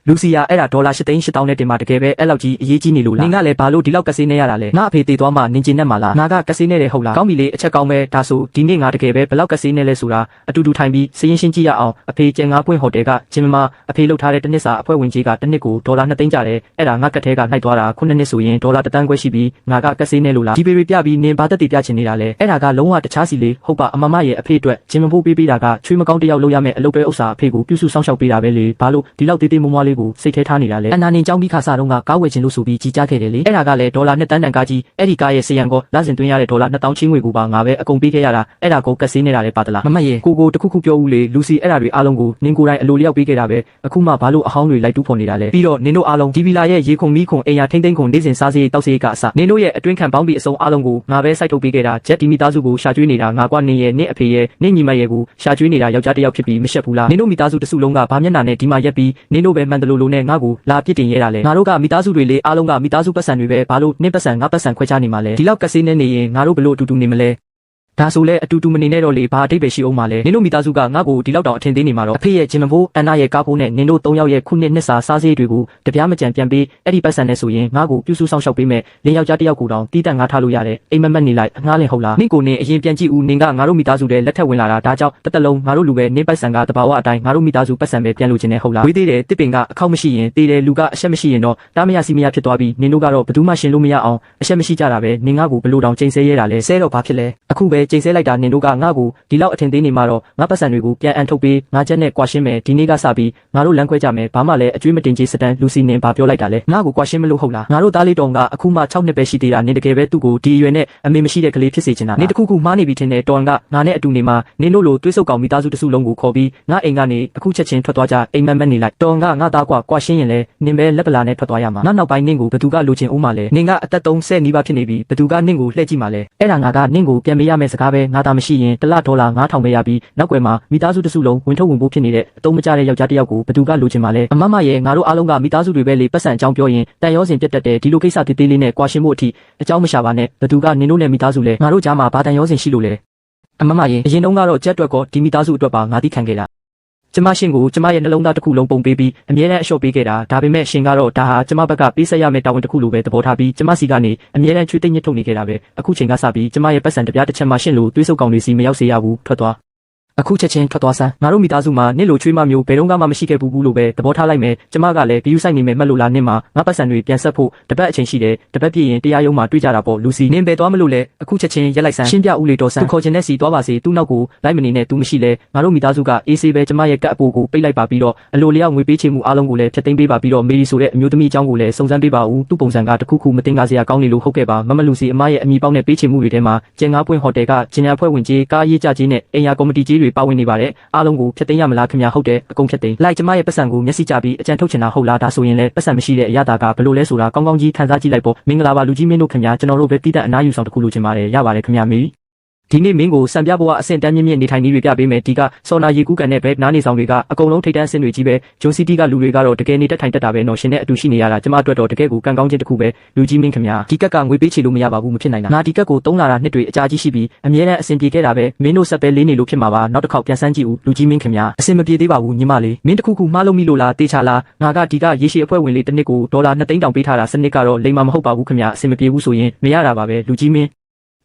လူစီယာအဲ့ဒါဒေါ်လာ8,800,000နဲ့တင်မှာတကယ်ပဲအဲ့လောက်ကြီးအရေးကြီးနေလို့လားနင်ကလည်းဘာလို့ဒီလောက်ကဆေးနေရတာလဲငါအဖေတည်သွားမှနင်ကျင်နဲ့မှာလားငါကကဆေးနေတယ်ဟုတ်လားကောင်းပြီလေအချက်ကောင်းပဲဒါဆိုဒီနေ့ငါတကယ်ပဲဘလောက်ကဆေးနေလဲဆိုတာအတူတူထိုင်ပြီးစရင်ရှင်းကြည့်ရအောင်အဖေကျန်ငါးပွင့်ဟိုတယ်ကဂျင်မအဖေလှုပ်ထားတဲ့တစ်နှစ်စာအဖွဲ့ဝင်ကြီးကတစ်နှစ်ကိုဒေါ်လာ2သိန်းကျတယ်အဲ့ဒါငါကက်ထဲကနှိုက်သွားတာ9နှစ်ဆိုရင်ဒေါ်လာ1တန်းခွဲရှိပြီးငါကကဆေးနေလို့လားဒီပေပြပြီးနင်ဘာသက်တည်ပြချင်နေတာလဲအဲ့ဒါကလုံးဝတခြားစီလေဟုတ်ပါအမမရဲ့အဖေအတွက်ဂျင်မဖို့ပေးတာကချွေးမကောင်းတယောက်လုပ်ရမယ့်အလုပ်ပဲဥစ္စာအဖေကိုပြုစုစောင့်ရှောက်ပေးတာပဲလေဘာလို့ဒီလောက်တေးသေးမွားလေးကိုစိတ်ထဲထားနေတာလဲအနာနေကြောင်းပြီးခါစားတော့ကကားဝယ်ခြင်းလို့ဆိုပြီးကြီးကြားခဲ့တယ်လေအဲ့ဒါကလည်းဒေါ်လာ2တန်းတန်ကားကြီးအဲ့ဒီကားရဲ့စရန်ကောလစဉ်သွင်းရတဲ့ဒေါ်လာ2000ချင်းငွေကိုပါငါပဲအကုန်ပေးခဲ့ရတာအဲ့ဒါကိုကက်ဆေးနေတာလေပါတလားမမရဲ့ကိုတခုခုပြောဦးလေလူစီအဲ့ဒါတွေအားလုံးကိုနင်ကိုယ်တိုင်အလိုလျောက်ပေးခဲ့တာပဲအခုမှဘာလို့အဟောင်းတွေလိုက်တူးဖော်နေတာလဲပြီးတော့နင်တို့အားလုံးဒီဗီလာရဲ့ရေခုံမီးခုံအိမ်ယာထိမ့်သိမ့်ခုံနေစဉ်စားစရိတ်တောက်စရိတ်ကအစနင်တို့ရဲ့အတွင်းခံပေါင်းပြီးအစုံအားလုံးကိုငါပဲစိုက်ထုတ်ပေးခဲ့တာဂျက်ဒီမီသားစုကိုရှာကျွေးနေတာငါကွာနင်ရဲ့နင့်အဖေရဲ့နင့်ညီမရဲ့ကိုရှာကျွေးနေတာယောက်ျားတစ်ယောက်ဖြစ်ပြီးမရှက်ဘူးလားနင်တို့မိသားစုတစုလုံးကဘာမျက်နှာနဲ့ဒီမှာရက်ပြီးနင်တို့ပဲမှန်တယ်လို့နဲ့ငါ့ကိုလာပြစ်တင်ရဲတာလေငါတို့ကမိသားစုတွေလေအားလုံးကမိသားစုပတ်စံတွေပဲဘာလို့နင့်ပတ်စံငါပတ်စံခွဲခြားနေမှာလဲဒီလောက်ကဆေးနေရင်ငါတို့ဘလို့အတူတူနေမလဲဒါဆိုလဲအတူတူမနေနဲ့တော့လေဘာအတိတ်ပဲရှိအောင်မလဲနင်တို့မိသားစုကငါ့ကိုဒီလောက်တောင်အထင်သေးနေမှာတော့အဖေရဲ့ဂျင်မဖိုးအန်နာရဲ့ကားဖိုးနဲ့နင်တို့3ယောက်ရဲ့ခုနှစ်စာစားစရိတ်တွေကိုတပြားမကြံပြန်ပေးအဲ့ဒီပတ်စံနဲ့ဆိုရင်ငါ့ကိုပြုစုဆောင်ရှောက်ပေးမယ်လင်းယောက်ျားတစ်ယောက်ကိုတောင်တီးတန့်ငါထားလို့ရတယ်အိမ်မက်နေလိုက်ငါလည်းဟုတ်လားနင့်ကိုနင်အရင်ပြန်ကြည့်ဦးနင်ကငါတို့မိသားစုတဲ့လက်ထက်ဝင်လာတာဒါကြောင့်တစ်သက်လုံးငါတို့လူပဲနင်ပတ်စံကတဘာဝအတိုင်းငါတို့မိသားစုပတ်စံပဲပြန်လို့ခြင်းနဲ့ဟုတ်လားဝေးသေးတယ်တစ်ပင်ကအခောက်မရှိရင်တေးတယ်လူကအရှက်မရှိရင်တော့တားမရစီမရဖြစ်သွားပြီးနင်တို့ကတော့ဘယ်သူမှရှင်လို့မရအောင်အရှက်မရှိကြတာပဲနင်ငါ့ကိုဘလို့တောင်ချိန်ဆဲရဲတာလဲဆဲတော့ဘာဖြစ်လဲအခုပဲချိန်ဆဲလိုက်တာနင်တို့ငါ့ကိုဒီလောက်အထင်သေးနေမှာတော့ငါပတ်စံတွေကိုပြန်အန်ထုတ်ပေးငါချက်နဲ့ကွာရှင်းမယ်ဒီနေ့ကစပြီးငါတို့လမ်းခွဲကြမယ်ဘာမှလည်းအကျွေးမတင်ချေစတန်လူစီနင်ဘာပြောလိုက်တာလဲငါ့ကိုကွာရှင်းမလို့ဟုတ်လားငါတို့သားလေးတော်ကအခုမှ6နှစ်ပဲရှိသေးတာနင်တကယ်ပဲသူ့ကိုဒီအရွယ်နဲ့အမေမရှိတဲ့ကလေးဖြစ်စေချင်တာနင်တခုခုမှားနေပြီထင်တယ်တော်ကငါနဲ့အတူနေမှာနင်တို့လိုတွေးဆုပ်ကောင်မိသားစုတစုလုံးကိုခေါ်ပြီးငါအိမ်ကနေအခုချက်ချင်းထွက်သွားကြအိမ်မက်နေလိုက်တော်ကငါသားကွာရှင်းရင်လဲနင်ပဲလက်ပလာနဲ့ထွက်သွားရမှာနောက်ပိုင်းနင်ကိုဘသူကလိုချင်ဦးမှာလဲနင်ကအသက်30နီးပါးဖြစ်နေပြီဘသူကနင်ကိုလှည့်ကြည့်မှာလဲအဲ့ဒါငါကနင်ကိုပြန်ပေးရမယ့်စကားပဲငါသာမရှိရင်တစ်လဒေါ်လာ9,000ပဲရပြီးနောက်ွယ်မှာမိသားစုတစုလုံးဝင်ထုတ်ဝင်ပိုးဖြစ်နေတဲ့အတုံးမကျတဲ့ယောက်ျားတစ်ယောက်ကိုဘသူကလိုချင်ပါလဲအမမရဲ့ငါတို့အားလုံးကမိသားစုတွေပဲလေပတ်စံအကြောင်းပြောရင်တန်ရောစင်ပြတ်တက်တယ်ဒီလိုကိစ္စသေးသေးလေးနဲ့ကွာရှင်းဖို့အထိအကြောင်းမရှာပါနဲ့ဘသူကနင်တို့နဲ့မိသားစုလဲငါတို့ကြားမှာဘာတန်ရောစင်ရှိလို့လဲအမမရဲ့အရင်တုန်းကတော့ကြက်တွက်ကောဒီမိသားစုအတွက်ပါငါသိခံခဲ့တာကျမရှင်ကိုကျမရဲ့နှလုံးသားတစ်ခုလုံးပုံပေးပြီးအမြဲတမ်းအလျှော့ပေးခဲ့တာဒါပေမဲ့ရှင်ကတော့ဒါဟာကျမဘက်ကပေးဆက်ရမယ့်တာဝန်တစ်ခုလိုပဲသဘောထားပြီးကျမစီကနေအမြဲတမ်းချွေးသိမ့်ညစ်ထုတ်နေခဲ့တာပဲအခုချိန်ကစပြီးကျမရဲ့ပတ်စံတစ်ပြားတစ်ချက်မှရှင်လို့တွေးဆုပ်ကောင်တွေစီမရောက်စေရဘူးထွက်သွားအခုချက်ချင်းထွက်သွားစမ်းငါတို့မိသားစုမှာနင့်လိုချွေးမမျိုးဘယ်တော့မှမရှိခဲ့ဘူးလို့ပဲသဘောထားလိုက်မယ်ကျမကလည်းဂယူးဆိုင်နေမယ်မှတ်လို့လားနင့်မှာငါပတ်စံတွေပြန်ဆက်ဖို့တပတ်အချိန်ရှိတယ်တပတ်ပြည့်ရင်တရားရုံးမှာတွေ့ကြတာပေါ့လူစီနင်ပဲသွားမလို့လဲအခုချက်ချင်းရက်လိုက်စမ်းရှင်းပြဦးလေတော်စမ်းသူခေါ်ချင်တဲ့စီသွားပါစေသူ့နောက်ကိုလိုက်မနေနဲ့သူမရှိလဲငါတို့မိသားစုကအေးဆေးပဲကျမရဲ့ကပ်အပိုးကိုပိတ်လိုက်ပါပြီးတော့အလိုလျောက်ငွေပေးချေမှုအားလုံးကိုလည်းဖျက်သိမ်းပေးပါပြီးတော့မေရီဆိုတဲ့အမျိုးသမီးအကြောင်းကိုလည်းစုံစမ်းပေးပါဦးသူ့ပုံစံကတခုခုမတင်ကားစရာကောင်းနေလို့ဟုတ်ကဲ့ပါမလူစီအမရဲ့အမိပေါင်းနဲ့ပေးချေမှုတွေထဲမှာကျန်ငါးပွင့်ဟိုတယ်ကဂျင်ညာဖွဲ့ဝင်ကြီးကားရေးကြကြီးနဲ့အိမ်ယာကော်မတီကြီးတွေပါဝင်နေပါတယ်အားလုံးကိုဖျက်သိမ်းရမလားခင်ဗျာဟုတ်တယ်အကုန်ဖျက်သိမ်းလိုက်ကျမရဲ့ပတ်စံကိုမျက်စိကျပြီးအကြံထုတ်ချင်တာဟုတ်လားဒါဆိုရင်လည်းပတ်စံမရှိတဲ့အရာတာကဘလို့လဲဆိုတာကောင်းကောင်းကြီးခံစားကြည့်လိုက်ပေါ့မင်္ဂလာပါလူကြီးမင်းတို့ခင်ဗျာကျွန်တော်တို့ပဲတိတက်အနားယူဆောင်တစ်ခုလိုချင်ပါတယ်ရပါတယ်ခင်ဗျာမေဒီနေ့မင်းကိုစံပြဘဝအဆင့်တန်းမြင့်မြင့်နေထိုင်နေပြပေးမယ်ဒီကစော်နာရေကူးကန်နဲ့ဘဲနားနေဆောင်တွေကအကုန်လုံးထိတ်တန်းအဆင့်တွေကြီးပဲဂျွန်စီတီကလူတွေကတော့တကယ်နေတက်ထိုင်တက်တာပဲနော်ရှင်နဲ့အတူရှိနေရတာကျမအတွက်တော့တကယ်ကိုကံကောင်းခြင်းတစ်ခုပဲလူကြီးမင်းခင်ဗျာဒီကက်ကငွေပေးချေလို့မရပါဘူးမဖြစ်နိုင်တာငါဒီကက်ကိုသုံးလာတာနှစ်တွေအကြာကြီးရှိပြီးအမြဲတမ်းအဆင်ပြေခဲ့တာပဲမင်းတို့ဆက်ပဲလေးနေလို့ဖြစ်မှာပါနောက်တစ်ခေါက်ပြန်ဆန်းကြည့်ဦးလူကြီးမင်းခင်ဗျာအဆင်မပြေသေးပါဘူးညီမလေးမင်းတစ်ခုခုမှားလို့မိလို့လားတေးချလားငါကဒီကရေရှည်အဖွဲ့ဝင်လေးတစ်နှစ်ကိုဒေါ်လာ2သိန်းတောင်ပေးထားတာစနစ်ကတော့လိမ္မာမဟုတ်ပါဘူးခင်ဗျာအဆင်မပြေဘူးဆိုရင်မရတာပါပဲလူကြီးမင်း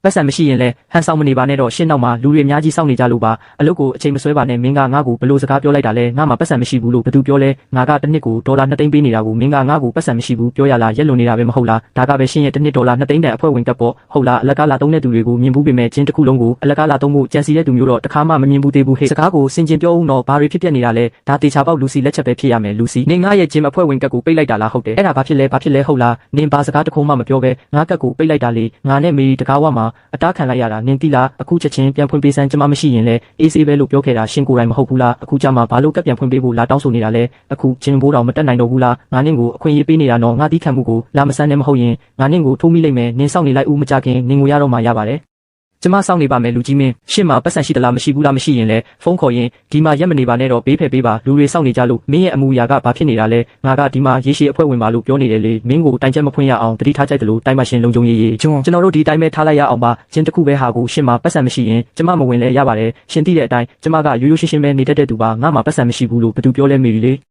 ပတ်စံမရှိရင်လည်းဟန်ဆောင်မနေပါနဲ့တော့ရှင်းနောက်မှာလူတွေအများကြီးစောင့်နေကြလို့ပါအလုပ်ကိုအချိန်မဆွဲပါနဲ့မင်းကငါ့ကိုဘလို့စကားပြောလိုက်တာလဲငါမှပတ်စံမရှိဘူးလို့ဘသူပြောလဲငါကတစ်နှစ်ကိုဒေါ်လာ2သိန်းပေးနေတာကိုမင်းကငါ့ကိုပတ်စံမရှိဘူးပြောရလားရက်လွန်နေတာပဲမဟုတ်လားဒါကပဲရှင်းရဲ့တစ်နှစ်ဒေါ်လာ2သိန်းတန်အဖွဲ့ဝင်တက်ပေါ့ဟုတ်လားအလကားလာသုံးတဲ့သူတွေကိုမြင်ဘူးပေမဲ့ချင်းတစ်ခုလုံးကိုအလကားလာသုံးဖို့ကြံစီတဲ့သူမျိုးတော့တခါမှမမြင်ဘူးသေးဘူးဟဲ့စကားကိုစင်ကျင်ပြောဦးတော့ဘာတွေဖြစ်ပြနေတာလဲဒါတေချာပေါက်လူစီလက်ချက်ပဲဖြစ်ရမယ်လူစီနင်ငါရဲ့ဂျင်အဖွဲ့ဝင်ကက်ကိုပိတ်လိုက်တာလားဟုတ်တယ်အဲ့ဒါဘာဖြစ်လဲဟုတ်လားနင်ဘာစကားတခုမှမပြောပဲငါကက်ကိုပိတ်လိုက်တာလေငါနဲ့မေရီတကားဝမှာအတားခံလိုက်ရနင်တိလားအခုချက်ချင်းပြန်ဖွင့်ပေးစမ်းကျမမရှိရင်လည်းအေးဆေးပဲလို့ပြောခဲ့တာရှင်ကိုယ်တိုင်မဟုတ်ဘူးလားအခုကျမှဘာလို့ကပ်ပြန်ဖွင့်ပေးဖို့လာတောင်းဆိုနေတာလဲအခုဂျင်ဘိုးတော်မတက်နိုင်တော့ဘူးလားငါနင့်ကိုအခွင့်အရေးပေးနေတာနော်ငါတီးခံမှုကိုလာမဆန်းနဲ့မဟုတ်ရင်ငါနင့်ကိုထိုးမိလိုက်မယ်နင်စောင့်နေလိုက်ဦးမကြခင်နင်ကိုရတော့မှရပါတယ်ကျမစောင့်နေပါမယ်လူကြီးမင်းရှင့်မှာပတ်စံရှိသလားမရှိဘူးလားမရှိရင်လည်းဖုန်းခေါ်ရင်ဒီမှာရက်မနေပါနဲ့တော့ဘေးဖယ်ပေးပါလူတွေစောင့်နေကြလို့မင်းရဲ့အမူအရာကဘာဖြစ်နေတာလဲငါကဒီမှာရေရှည်အဖွဲ့ဝင်ပါလို့ပြောနေတယ်လေမင်းကိုတိုင်ချက်မဖွင့်ရအောင်တတိထားကြိုက်တယ်လို့တိုင်မရှင်လုံခြုံရေးကျွန်တော်တို့ဒီတိုင်းပဲထားလိုက်ရအောင်ပါချင်းတစ်ခုပဲဟာကိုရှင့်မှာပတ်စံမရှိရင်ကျမမဝင်လဲရပါတယ်ရှင်သိတဲ့အတိုင်းကျမကရိုးရိုးရှင်းရှင်းပဲနေတတ်တဲ့သူပါငါမှာပတ်စံမရှိဘူးလို့ဘယ်သူပြောလဲမေရီလေ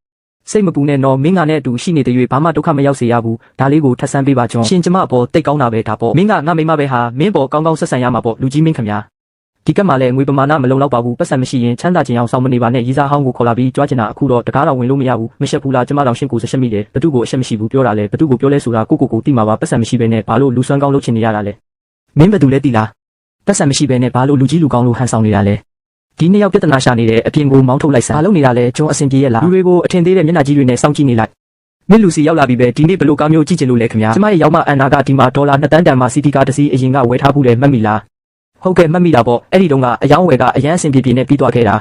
စိတ်မပူနဲ့နော်မင်းကနဲ့အတူရှိနေတဲ့၍ဘာမှဒုက္ခမရောက်စေရဘူးဒါလေးကိုထပ်ဆန်းပေးပါကျွန်ရှင်ကျမအပေါ်တိတ်ကောင်းတာပဲဒါပေါ့မင်းကငါမိမပဲဟာမင်းပေါ်ကောင်းကောင်းဆက်ဆံရမှာပေါ့လူကြီးမင်းခင်ဗျာဒီကက်မှာလည်းငွေပမာဏမလုံလောက်ပါဘူးပတ်စံမရှိရင်ချမ်းသာခြင်းအောင်ဆောင်မနေပါနဲ့ရီစားဟောင်းကိုခေါ်လာပြီးကြွားချင်တာအခုတော့တကားတော်ဝင်လို့မရဘူးမရှက်ဘူးလားကျမတော်ရှင်းကိုဆက်မိတယ်ဘသူကိုအရှက်မရှိဘူးပြောတာလေဘသူကိုပြောလဲဆိုတာကိုတိမှာပါပတ်စံမရှိဘဲနဲ့ဘာလို့လူစွမ်းကောင်းလုပ်ချင်နေရတာလဲမင်းဘသူလဲတိလားပတ်စံမရှိဘဲနဲ့ဘာလို့လူကြီးလူကောင်းလို့ဟန်ဆောင်နေတာလဲဒီနှစ်ယောက်ပြဿနာရှာနေတဲ့အပြင်ကိုမောင်းထုတ်လိုက်စမ်းဘာလုပ်နေတာလဲကျွန်အဆင်ပြေရဲ့လားလူတွေကိုအထင်သေးတဲ့မျက်နှာကြီးတွေနဲ့စောင့်ကြည့်နေလိုက်မင်းလူစီရောက်လာပြီပဲဒီနေ့ဘလို့ကားမျိုးကြည့်ချင်လို့လဲခင်ဗျာကျမရဲ့ရောက်မှအန်နာကဒီမှာဒေါ်လာ2 သန်းတန်မှာစီတီကာတစ်စီးအရင်ကဝယ်ထားဘူးလေမှတ်မိလားဟုတ်ကဲ့မှတ်မိတာပေါ့အဲ့ဒီတုန်းကအယောင်းဝယ်ကအရန်အဆင်ပြေနဲ့ပြီးသွားခဲ့တာ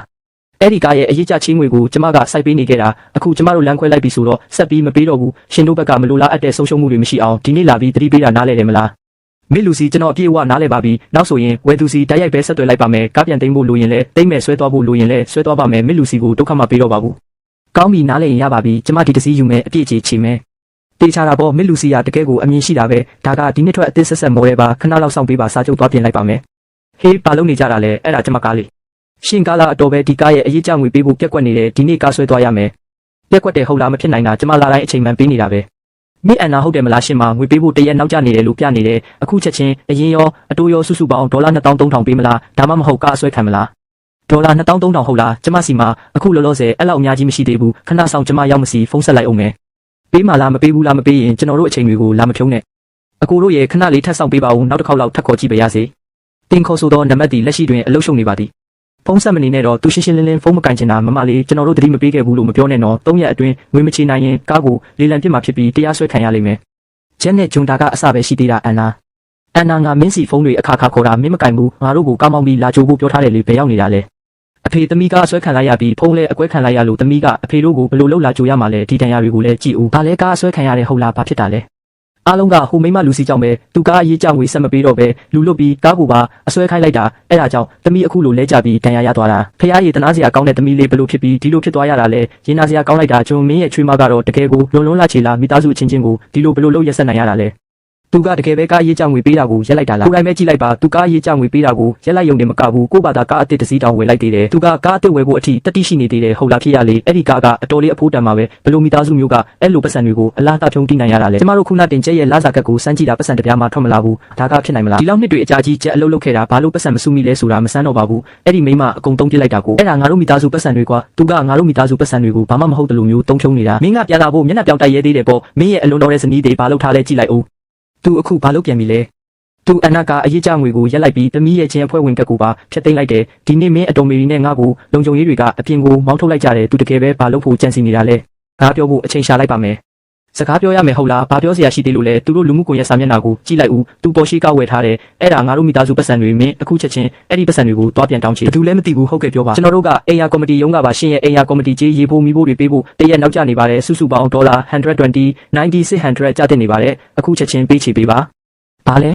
အဲ့ဒီကားရဲ့အရေးကြချင်းငွေကိုကျမကစိုက်ပေးနေခဲ့တာအခုကျမတို့လမ်းခွဲလိုက်ပြီဆိုတော့ဆက်ပြီးမပေးတော့ဘူးရှင်တို့ဘက်ကမလိုလားအပ်တဲ့ဆုံးရှုံးမှုတွေမရှိအောင်ဒီနေ့လာပြီးသတိပေးတာနားလဲတယ်မလားမင်းလူစီကျွန်တော်အပြည့်အဝနားလဲပါပြီနောက်ဆိုရင်ဝယ်သူစီတိုက်ရိုက်ပဲဆက်သွယ်လိုက်ပါမယ်ကားပြန်သိမ်းဖို့လိုရင်လဲသိမ်းမယ်ဆွဲသွားဖို့လိုရင်လဲဆွဲသွားပါမယ်မင်းလူစီကိုဒုက္ခမပေးတော့ပါဘူးကောင်းပြီနားလဲရင်ရပါပြီကျမဒီတစ်စီးယူမယ်အပြည့်ချေမယ်တေချာတာပေါ့မင်းလူစီကတကယ်ကိုအမြင်ရှိတာပဲဒါကဒီနှစ်ထွက်အသစ်ဆက်မော်ရဲပါခဏလောက်စောင့်ပေးပါစာချုပ်သွားပြင်လိုက်ပါမယ်ဟေးဘာလုပ်နေကြတာလဲအဲ့ဒါကျမကားလေးရှင်ကားလာအတော်ပဲဒီကားရဲ့အရေးကြငွေပေးဖို့ပြက်ကွက်နေတယ်ဒီနေ့ကားဆွဲသွားရမယ်ပြက်ကွက်တယ်ဟုတ်လားမဖြစ်နိုင်တာကျမလာတိုင်းအချိန်မှန်ပေးနေတာပဲမင်းအန်နာဟုတ်တယ်မလားရှင်မငွေပေးဖို့တရက်နောက်ကျနေတယ်လို့ပြနေတယ်အခုချက်ချင်းအရင်ရောအတိုးရောစုစုပေါင်းဒေါ်လာ2300ပေးမလားဒါမှမဟုတ်ကားအဆွဲခံမလားဒေါ်လာ2300ဟုတ်လားကျမစီမှာအခုလောလောဆယ်အဲ့လောက်အများကြီးမရှိသေးဘူးခဏဆောင်ကျမရောက်မစီဖုန်းဆက်လိုက်အောင်မယ်ပေးမလားမပေးဘူးလားမပေးရင်ကျွန်တော်တို့အချိန်တွေကိုလာမဖြုံးနဲ့အကိုတို့ရဲ့ခဏလေးထပ်ဆောင်ပေးပါဦးနောက်တစ်ခေါက်လောက်ထပ်ခေါ်ကြည့်ပါရစေတင်ခေါ်ဆိုတော့နံပါတ်ဒီလက်ရှိတွင်အလုပ်ရှုပ်နေပါသည်ဖုန်းဆက်မနေနဲ့တော့သူရှင်းရှင်းလင်းလင်းဖုန်းမကင်ချင်တာမမလေးကျွန်တော်တို့တတိမပေးခဲ့ဘူးလို့မပြောနဲ့တော့3ရက်အတွင်းငွေမချေနိုင်ရင်ကားကိုလေလံပြစ်မှာဖြစ်ပြီးတရားစွဲခံရလိမ့်မယ်ဂျက်နဲ့ဂျွန်တာကအစပဲရှိသေးတာအန်နာငါမင်းစီဖုန်းတွေအခါခါခေါ်တာမင်းမကင်ဘူးငါတို့ကိုကားမောင်းပြီးလာကြိုးဖို့ပြောထားတယ်လေဘယ်ရောက်နေတာလဲအဖေသမီးကအဆွဲခံလိုက်ရပြီးဖုန်းလဲအကွဲခံလိုက်ရလို့သမီးကအဖေတို့ကိုဘယ်လိုလုပ်လာကြိုးရမှာလဲဒီတန်ရာတွေကိုလည်းကြည့်ဦးဘာလဲကားအဆွဲခံရတယ်ဟုတ်လားဘာဖြစ်တာလဲအားလုံးကဟိုမိမလူစီကြောင့်ပဲသူကားအရေးကြငွေဆက်မပေးတော့ပဲလူလွတ်ပြီးကားကိုပါအဆွဲခိုင်းလိုက်တာအဲ့ဒါကြောင့်သမီးအခုလိုလဲကြပြီးတန်ရာရသွားတာဖះရည်တနာစရာကောင်းတဲ့သမီးလေးဘယ်လိုဖြစ်ပြီးဒီလိုဖြစ်သွားရတာလဲရင်နာစရာကောင်းလိုက်တာကျွန်မင်းရဲ့ချွေးမကတော့တကယ်ကိုလွန်လာချေလာမိသားစုအချင်းချင်းကိုဒီလိုဘယ်လိုလုပ်ရက်ဆက်နိုင်ရတာလဲသူကတကယ်ပဲကားအရေးကြငွေပေးတာကိုရက်လိုက်တာလားကိုယ်တိုင်ပဲကြည့်လိုက်ပါသူကားအရေးကြငွေပေးတာကိုရက်လိုက်ရုံနဲ့မကဘူးကို့ဘာသာကားအစ်စ်တစ်စီးတောင်ဝယ်လိုက်သေးတယ်သူကကားအစ်စ်ဝယ်ဖို့အထိတတိရှိနေသေးတယ်ဟုတ်လားဖြစ်ရလေအဲ့ဒီကားကအတော်လေးအဖိုးတန်မှာပဲဘယ်လိုမိသားစုမျိုးကအဲ့လိုပတ်စံတွေကိုအလားတဖြုံတိနိုင်ရတာလဲကျမတို့ခုနတင်ကျဲရဲ့လာစာကတ်ကိုစမ်းကြည့်တာပတ်စံတပြားမှထွက်မလာဘူးဒါကဖြစ်နိုင်မလားဒီလောက်နှစ်တွေအကြာကြီးကျက်အလုပ်လုပ်ခဲ့တာဘာလို့ပတ်စံမစုမိလဲဆိုတာမစမ်းတော့ပါဘူးအဲ့ဒီမိမအကုန်တုံးပြလိုက်တာကိုအဲ့ဒါငါတို့မိသားစုပတ်စံတွေကွာသူကငါတို့မိသားစုပတ်စံတွေကိုဘာမှမဟုတ်တယ်လို့မျိုးတုံးချုံနေတာမင်းကပြန်လာဖို့မျက်နှာပြောင်တိုက်ရဲသေးတယ်ပေါ့မင်းရဲ့အလွန်တော်တဲ့ဇနီးတွေဘာလုပ်ထားလဲကြည့်လိုက်ဦးသူအခုဘာလုပ်ပြန်ပြီလဲသူအနာကအရေးကြငွေကိုရက်လိုက်ပြီးသမီးရဲ့ချင်းအဖွဲ့ဝင်ကက်ကိုပါဖျက်သိမ်းလိုက်တယ်ဒီနေ့မင်းအတော်မေရီနဲ့ငါ့ကိုလုံခြုံရေးတွေကအပြင်ကိုမောင်းထုတ်လိုက်ကြတယ်သူတကယ်ပဲဘာလုပ်ဖို့ကြံစီနေတာလဲငါပြောဖို့အချိန်ရှာလိုက်ပါမယ်စကားပြောရမယ်ဟုတ်လားဘာပြောစရာရှိသေးလို့လဲသူတို့လူမှုကွန်ရက်စာမျက်နှာကိုကြည့်လိုက်ဦးသူပေါ်ရှိကဝယ်ထားတယ်အဲ့ဒါငါတို့မိသားစုပတ်စံတွေမင်းအခုချက်ချင်းအဲ့ဒီပတ်စံတွေကိုတွားပြန်တောင်းချေဘူးလည်းမသိဘူးဟုတ်ကဲ့ပြောပါကျွန်တော်တို့ကအေယာကော်မတီရုံးကပါရှင်ရဲ့အေယာကော်မတီကြီးရေဖို့မိဖို့တွေပေးဖို့တရက်နောက်ကျနေပါတယ်စုစုပေါင်းဒေါ်လာ120 9600ကျတင်နေပါတယ်အခုချက်ချင်းပေးချေပေးပါဘာလဲ